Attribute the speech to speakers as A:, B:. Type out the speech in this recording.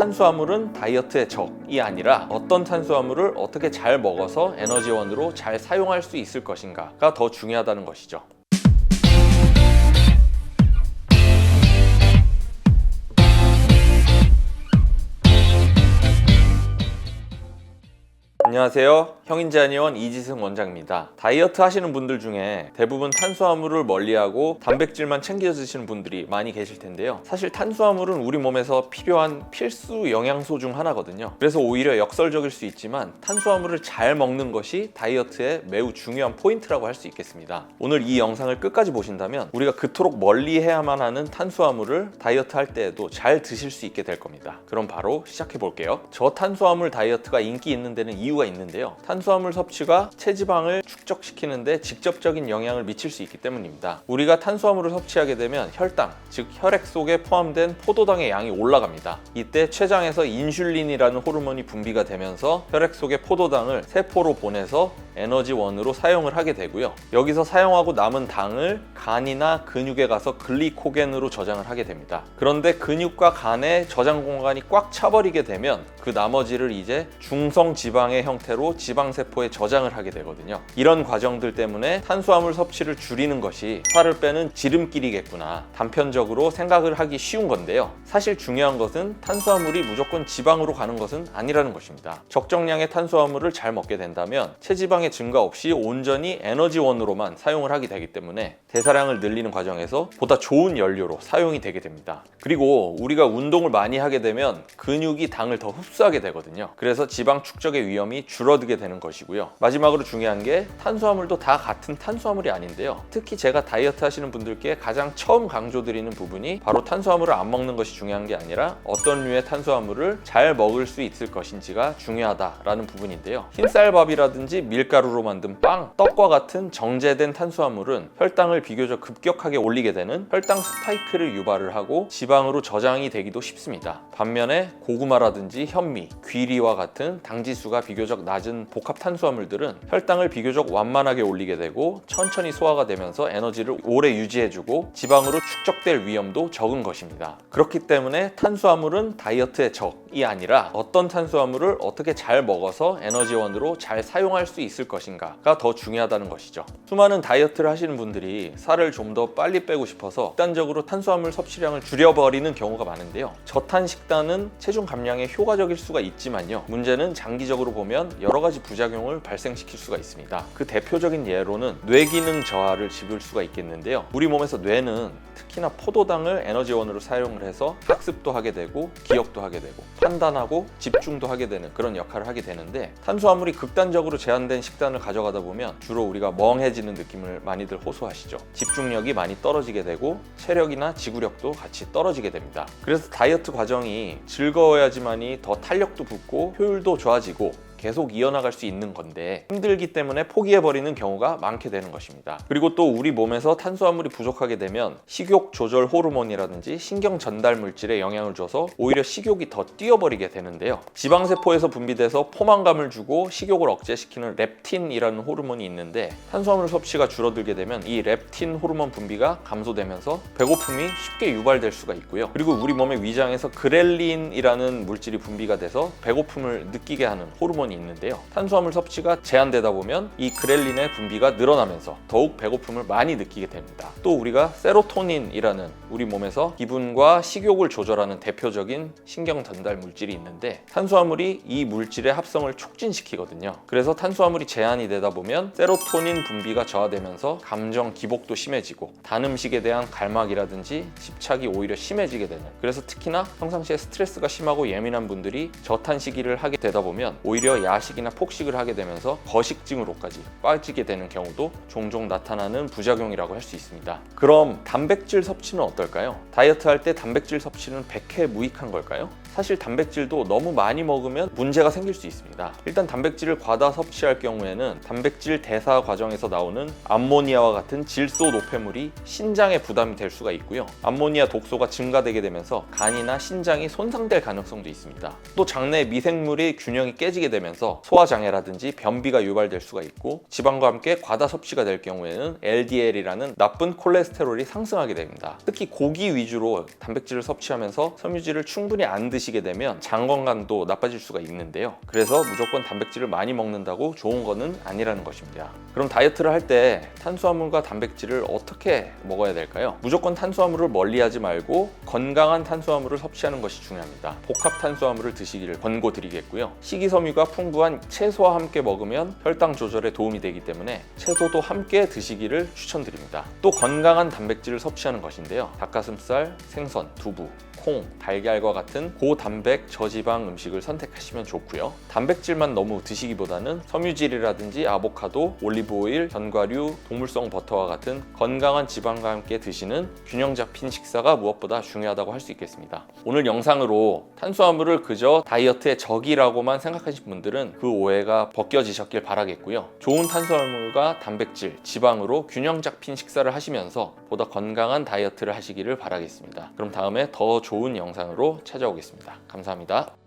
A: 탄수화물은 다이어트의 적이 아니라 어떤 탄수화물을 어떻게 잘 먹어서 에너지원으로 잘 사용할 수 있을 것인가가 더 중요하다는 것이죠. 안녕하세요. 형인제한의원 이지승 원장입니다. 다이어트 하시는 분들 중에 대부분 탄수화물을 멀리하고 단백질만 챙겨 드시는 분들이 많이 계실 텐데요. 사실 탄수화물은 우리 몸에서 필요한 필수 영양소 중 하나거든요. 그래서 오히려 역설적일 수 있지만 탄수화물을 잘 먹는 것이 다이어트의 매우 중요한 포인트라고 할 수 있겠습니다. 오늘 이 영상을 끝까지 보신다면 우리가 그토록 멀리해야만 하는 탄수화물을 다이어트 할 때에도 잘 드실 수 있게 될 겁니다. 그럼 바로 시작해 볼게요. 저탄수화물 다이어트가 인기 있는 데는 이유가 있는데요. 탄수화물 섭취가 체지방을 축적시키는데 직접적인 영향을 미칠 수 있기 때문입니다. 우리가 탄수화물을 섭취하게 되면 혈당, 즉 혈액 속에 포함된 포도당의 양이 올라갑니다. 이때 췌장에서 인슐린이라는 호르몬이 분비가 되면서 혈액 속의 포도당을 세포로 보내서 에너지원으로 사용을 하게 되고요. 여기서 사용하고 남은 당을 간이나 근육에 가서 글리코겐으로 저장을 하게 됩니다. 그런데 근육과 간의 저장 공간이 꽉 차버리게 되면 그 나머지를 이제 중성 지방의 형태로 지방세포에 저장을 하게 되거든요. 이런 과정들 때문에 탄수화물 섭취를 줄이는 것이 살을 빼는 지름길이겠구나, 단편적으로 생각을 하기 쉬운 건데요. 사실 중요한 것은 탄수화물이 무조건 지방으로 가는 것은 아니라는 것입니다. 적정량의 탄수화물을 잘 먹게 된다면 체지방의 증가 없이 온전히 에너지원으로만 사용을 하게 되기 때문에 대사량을 늘리는 과정에서 보다 좋은 연료로 사용이 되게 됩니다. 그리고 우리가 운동을 많이 하게 되면 근육이 당을 더 흡수하게 되거든요. 그래서 지방 축적의 위험이 줄어들게 되는 것이고요. 마지막으로 중요한 게 탄수화물도 다 같은 탄수화물이 아닌데요. 특히 제가 다이어트 하시는 분들께 가장 처음 강조드리는 부분이 바로 탄수화물을 안 먹는 것이 중요한 게 아니라 어떤 류의 탄수화물을 잘 먹을 수 있을 것인지가 중요하다라는 부분인데요. 흰쌀밥이라든지 밀가루로 만든 빵, 떡과 같은 정제된 탄수화물은 혈당을 비교적 급격하게 올리게 되는 혈당 스파이크를 유발을 하고 지방으로 저장이 되기도 쉽습니다. 반면에 고구마라든지 현미, 귀리와 같은 당지수가 비교적 낮은 복합 탄수화물들은 혈당을 비교적 완만하게 올리게 되고 천천히 소화가 되면서 에너지를 오래 유지해주고 지방으로 축적될 위험도 적은 것입니다. 그렇기 때문에 탄수화물은 다이어트의 적이 아니라 어떤 탄수화물을 어떻게 잘 먹어서 에너지원으로 잘 사용할 수 있을 것인가가 더 중요하다는 것이죠. 수많은 다이어트를 하시는 분들이 살을 좀 더 빨리 빼고 싶어서 극단적으로 탄수화물 섭취량을 줄여버리는 경우가 많은데요. 저탄 식단은 체중 감량에 효과적일 수가 있지만요. 문제는 장기적으로 보면 여러 가지 부작용을 발생시킬 수가 있습니다. 그 대표적인 예로는 뇌기능 저하를 짚을 수가 있겠는데요. 우리 몸에서 뇌는 특히나 포도당을 에너지원으로 사용을 해서 학습도 하게 되고 기억도 하게 되고 판단하고 집중도 하게 되는 그런 역할을 하게 되는데, 탄수화물이 극단적으로 제한된 식단을 가져가다 보면 주로 우리가 멍해지는 느낌을 많이들 호소하시죠. 집중력이 많이 떨어지게 되고 체력이나 지구력도 같이 떨어지게 됩니다. 그래서 다이어트 과정이 즐거워야지만이 더 탄력도 붙고 효율도 좋아지고 계속 이어나갈 수 있는 건데 힘들기 때문에 포기해버리는 경우가 많게 되는 것입니다. 그리고 또 우리 몸에서 탄수화물이 부족하게 되면 식욕 조절 호르몬이라든지 신경 전달 물질에 영향을 줘서 오히려 식욕이 더 뛰어버리게 되는데요. 지방세포에서 분비돼서 포만감을 주고 식욕을 억제시키는 렙틴이라는 호르몬이 있는데, 탄수화물 섭취가 줄어들게 되면 이 렙틴 호르몬 분비가 감소되면서 배고픔이 쉽게 유발될 수가 있고요. 그리고 우리 몸의 위장에서 그렐린이라는 물질이 분비가 돼서 배고픔을 느끼게 하는 호르몬이 있는데요. 탄수화물 섭취가 제한되다 보면 이 그렐린의 분비가 늘어나면서 더욱 배고픔을 많이 느끼게 됩니다. 또 우리가 세로토닌이라는 우리 몸에서 기분과 식욕을 조절하는 대표적인 신경 전달 물질이 있는데, 탄수화물이 이 물질의 합성을 촉진시키거든요. 그래서 탄수화물이 제한이 되다 보면 세로토닌 분비가 저하되면서 감정 기복도 심해지고 단 음식에 대한 갈망이라든지 집착이 오히려 심해지게 되는, 그래서 특히나 평상시에 스트레스가 심하고 예민한 분들이 저탄 식이를 하게 되다 보면 오히려 야식이나 폭식을 하게 되면서 거식증으로까지 빠지게 되는 경우도 종종 나타나는 부작용이라고 할 수 있습니다. 그럼 단백질 섭취는 어떨까요? 다이어트 할 때 단백질 섭취는 백해무익한 걸까요? 사실 단백질도 너무 많이 먹으면 문제가 생길 수 있습니다. 일단 단백질을 과다 섭취할 경우에는 단백질 대사 과정에서 나오는 암모니아와 같은 질소 노폐물이 신장에 부담이 될 수가 있고요. 암모니아 독소가 증가되게 되면서 간이나 신장이 손상될 가능성도 있습니다. 또 장내 미생물의 균형이 깨지게 되면서 소화장애라든지 변비가 유발될 수가 있고, 지방과 함께 과다 섭취가 될 경우에는 LDL이라는 나쁜 콜레스테롤이 상승하게 됩니다. 특히 고기 위주로 단백질을 섭취하면서 섬유질을 충분히 안 드시는 드시게 되면 장 건강도 나빠질 수가 있는데요. 그래서 무조건 단백질을 많이 먹는다고 좋은 거는 아니라는 것입니다. 그럼 다이어트를 할 때 탄수화물과 단백질을 어떻게 먹어야 될까요? 무조건 탄수화물을 멀리하지 말고 건강한 탄수화물을 섭취하는 것이 중요합니다. 복합 탄수화물을 드시기를 권고드리겠고요. 식이섬유가 풍부한 채소와 함께 먹으면 혈당 조절에 도움이 되기 때문에 채소도 함께 드시기를 추천드립니다. 또 건강한 단백질을 섭취하는 것인데요. 닭가슴살, 생선, 두부, 콩, 달걀과 같은 고단백 저지방 음식을 선택하시면 좋고요. 단백질만 너무 드시기보다는 섬유질이라든지 아보카도, 올리브오일, 견과류, 동물성 버터와 같은 건강한 지방과 함께 드시는 균형 잡힌 식사가 무엇보다 중요하다고 할 수 있겠습니다. 오늘 영상으로 탄수화물을 그저 다이어트의 적이라고만 생각하신 분들은 그 오해가 벗겨지셨길 바라겠고요. 좋은 탄수화물과 단백질, 지방으로 균형 잡힌 식사를 하시면서 보다 건강한 다이어트를 하시기를 바라겠습니다. 그럼 다음에 더 좋은 영상으로 찾아오겠습니다. 감사합니다.